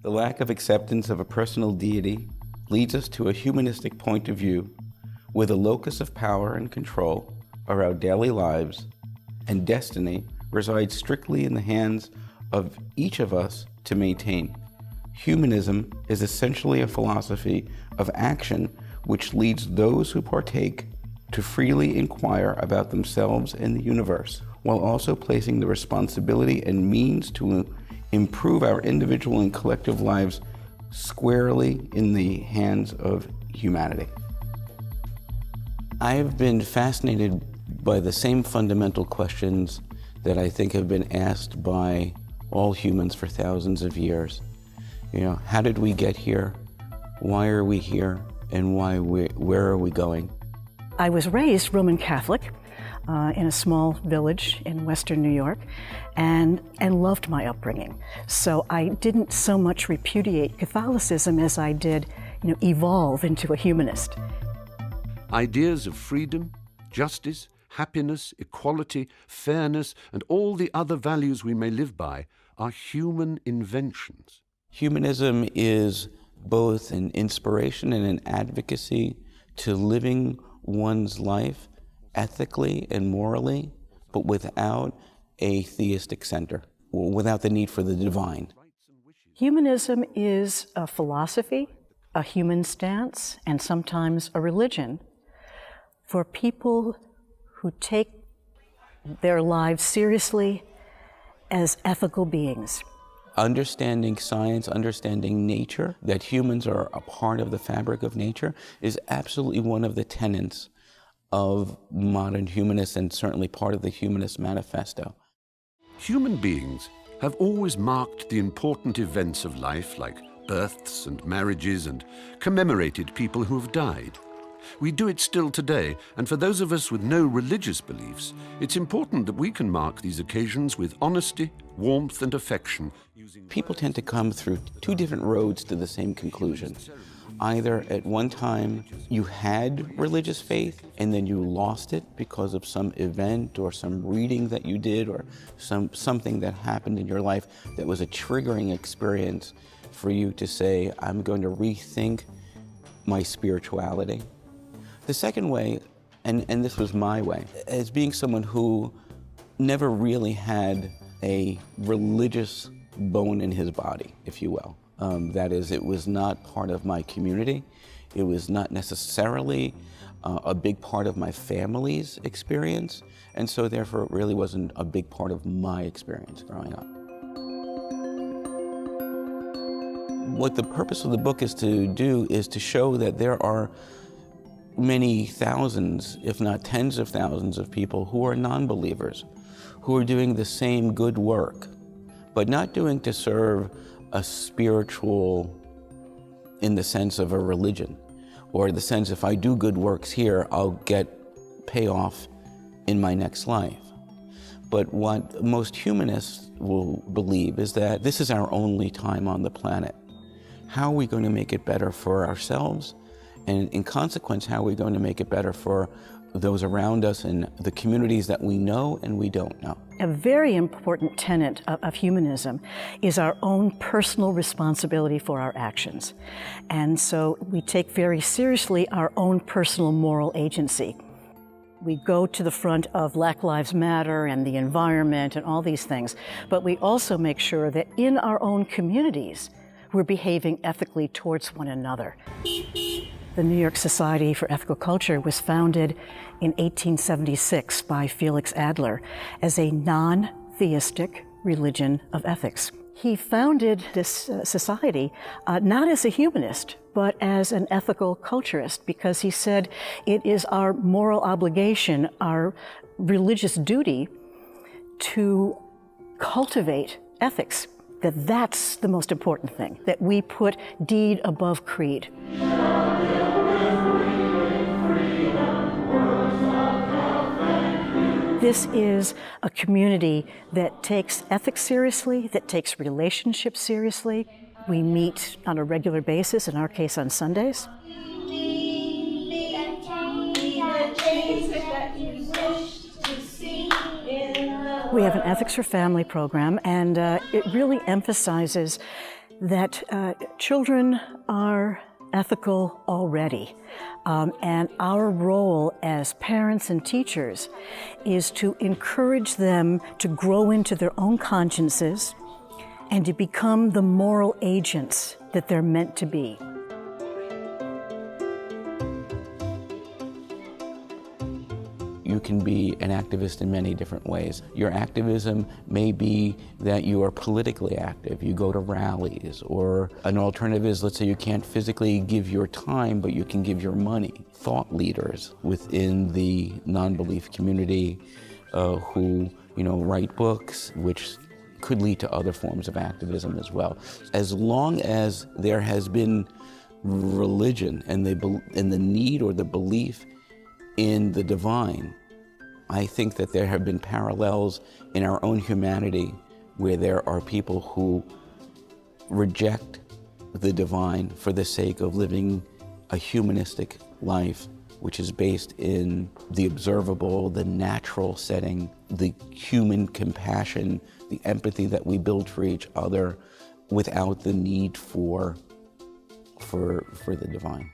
The lack of acceptance of a personal deity leads us to a humanistic point of view where the locus of power and control of our daily lives and destiny resides strictly in the hands of each of us to maintain. Humanism is essentially a philosophy of action which leads those who partake to freely inquire about themselves and the universe, while also placing the responsibility and means to improve our individual and collective lives squarely in the hands of humanity. I have been fascinated by the same fundamental questions that I think have been asked by all humans for thousands of years. How did we get here? Why are we here? And where are we going? I was raised Roman Catholic in a small village in Western New York and loved my upbringing. So I didn't so much repudiate Catholicism as I did evolve into a humanist. Ideas of freedom, justice, happiness, equality, fairness, and all the other values we may live by are human inventions. Humanism is both an inspiration and an advocacy to living one's life ethically and morally, but without a theistic center, without the need for the divine. Humanism is a philosophy, a human stance, and sometimes a religion for people who take their lives seriously as ethical beings. Understanding science, understanding nature, that humans are a part of the fabric of nature, is absolutely one of the tenets of modern humanists and certainly part of the Humanist Manifesto. Human beings have always marked the important events of life, like births and marriages, and commemorated people who have died. We do it still today, and for those of us with no religious beliefs, it's important that we can mark these occasions with honesty, warmth, and affection. People tend to come through two different roads to the same conclusion. Either at one time you had religious faith and then you lost it because of some event or some reading that you did or something that happened in your life that was a triggering experience for you to say, I'm going to rethink my spirituality. The second way, and this was my way, as being someone who never really had a religious bone in his body, if you will. That is, it was not part of my community. It was not necessarily a big part of my family's experience, and so therefore it really wasn't a big part of my experience growing up. What the purpose of the book is to do is to show that there are many thousands, if not tens of thousands of people who are non-believers, who are doing the same good work, but not doing to serve a spiritual in the sense of a religion, or the sense if I do good works here, I'll get payoff in my next life. But what most humanists will believe is that this is our only time on the planet. How are we going to make it better for ourselves? And in consequence, how are we going to make it better for those around us and the communities that we know and we don't know? A very important tenet of humanism is our own personal responsibility for our actions. And so we take very seriously our own personal moral agency. We go to the front of Black Lives Matter and the environment and all these things, but we also make sure that in our own communities, we're behaving ethically towards one another. The New York Society for Ethical Culture was founded in 1876 by Felix Adler as a non-theistic religion of ethics. He founded this society not as a humanist, but as an ethical culturist, because he said it is our moral obligation, our religious duty to cultivate ethics, that's the most important thing, that we put deed above creed. This is a community that takes ethics seriously, that takes relationships seriously. We meet on a regular basis, in our case on Sundays. We have an Ethics for Family program, and it really emphasizes that children are ethical already. And our role as parents and teachers is to encourage them to grow into their own consciences and to become the moral agents that they're meant to be. You can be an activist in many different ways. Your activism may be that you are politically active. You go to rallies, or an alternative is, let's say you can't physically give your time, but you can give your money. Thought leaders within the non-belief community who, write books, which could lead to other forms of activism as well. As long as there has been religion and the need or the belief in the divine, I think that there have been parallels in our own humanity where there are people who reject the divine for the sake of living a humanistic life, which is based in the observable, the natural setting, the human compassion, the empathy that we build for each other without the need for the divine.